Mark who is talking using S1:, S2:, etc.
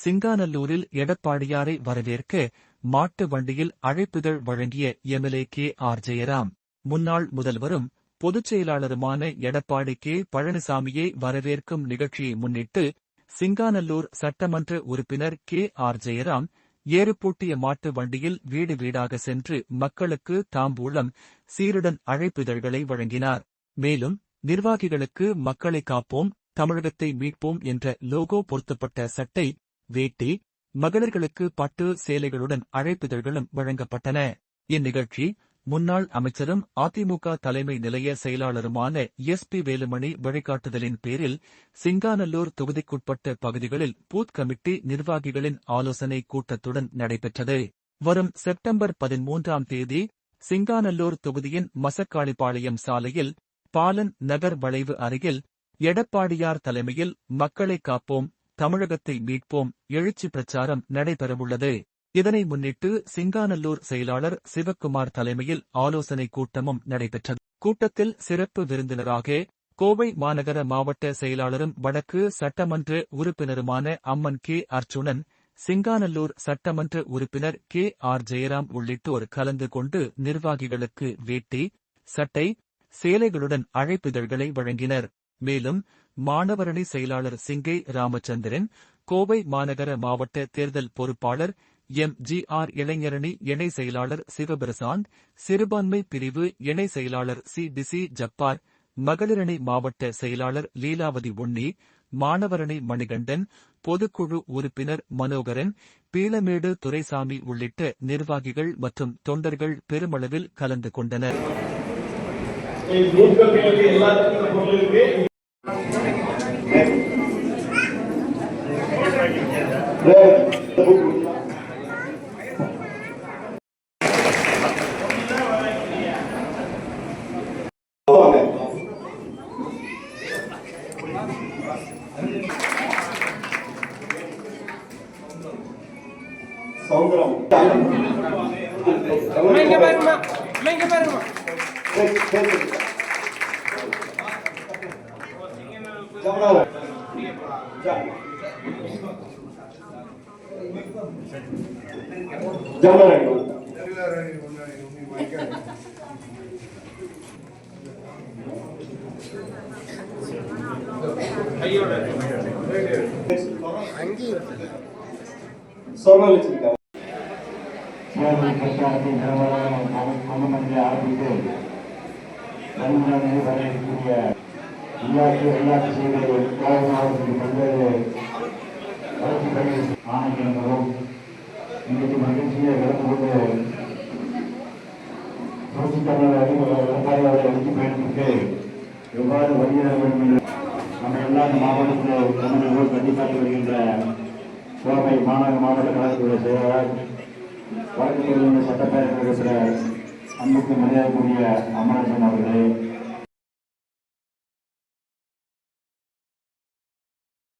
S1: சிங்காநல்லூரில் எடப்பாடியாரை வரவேற்க மாட்டு வண்டியில் அழைப்பிதழ் வழங்கிய எம்எல்ஏ கே.ஆர். ஜெயராம். முன்னாள் முதல்வரும் பொதுச் செயலாளருமான எடப்பாடி கே. பழனிசாமியை வரவேற்கும் நிகழ்ச்சியை முன்னிட்டு சிங்காநல்லூர் சட்டமன்ற உறுப்பினர் கே.ஆர். ஜெயராம் ஏறுபூட்டிய மாட்டு வண்டியில் வீடு வீடாக சென்று மக்களுக்கு தாம்பூலம், சீருடன் அழைப்பிதழ்களை வழங்கினார். மேலும் நிர்வாகிகளுக்கு மக்களை காப்போம், தமிழகத்தை மீட்போம் என்ற லோகோ பொருத்தப்பட்ட சட்டை, வேட்டி, மகளிர்களுக்கு பட்டு சேலைகளுடன் அழைப்பிதழ்களும் வழங்கப்பட்டன. இந்நிகழ்ச்சி முன்னாள் அமைச்சரும் அதிமுக தலைமை நிலைய செயலாளருமான எஸ்.பி. வேலுமணி வழிகாட்டுதலின் பேரில் சிங்காநல்லூர் தொகுதிக்குட்பட்ட பகுதிகளில் பூத் கமிட்டி நிர்வாகிகளின் ஆலோசனை கூட்டத்துடன் நடைபெற்றது. வரும் செப்டம்பர் 13ஆம் தேதி சிங்காநல்லூர் தொகுதியின் மசக்காளிப்பாளையம் சாலையில் பாலன் நகர் வளைவு அருகில் எடப்பாடியார் தலைமையில் மக்களை காப்போம், தமிழகத்தை மீட்போம் எழுச்சி பிரச்சாரம் நடைபெறவுள்ளது. இதனை முன்னிட்டு சிங்காநல்லூர் செயலாளர் சிவக்குமார் தலைமையில் ஆலோசனை கூட்டமும் நடைபெற்றது. கூட்டத்தில் சிறப்பு விருந்தினராக கோவை மாநகர மாவட்ட செயலாளரும் வடக்கு சட்டமன்ற உறுப்பினருமான அம்மன் கே. அர்ச்சுனன், சிங்காநல்லூர் சட்டமன்ற உறுப்பினர் கே.ஆர். ஜெயராம் உள்ளிட்டோர் கலந்து கொண்டு நிர்வாகிகளுக்கு வேட்டி, சட்டை, சேலைகளுடன் அழைப்பிதழ்களை வழங்கினர். மேலும் மாணவரணி செயலாளர் சிங்கை ராமச்சந்திரன், கோவை மாநகர மாவட்ட தேர்தல் பொறுப்பாளர் எம்.ஜி.ஆர். இளைஞரணி இணை செயலாளர் சிவபிரசாந்த், சிறுபான்மை பிரிவு இணை செயலாளர் சி. ஜப்பார், மகளிரணி மாவட்ட செயலாளர் லீலாவதி உண்ணி, மாணவரணி மணிகண்டன், பொதுக்குழு உறுப்பினர் மனோகரன், பீளமேடு துரைசாமி உள்ளிட்ட நிர்வாகிகள் மற்றும் தொண்டர்கள் பெருமளவில் கலந்து கொண்டனர்.
S2: இன்றைக்கு மகிழ்ச்சியை விளக்கும்போது வெற்றி பயணத்துக்கு எவ்வாறு வழியிட வேண்டும் என்று நம்ம எல்லா மாவட்டத்தில் தமிழர்கள் கண்டிப்பாக வருகின்ற கோவை மாநகர மாவட்ட கழகத்துடைய செயலாளர், வழக்கு சட்டப்பேரவையில் இருக்கிற அன்புக்கு மரியாதைக்குரிய அம்மனசன் அவர்களே,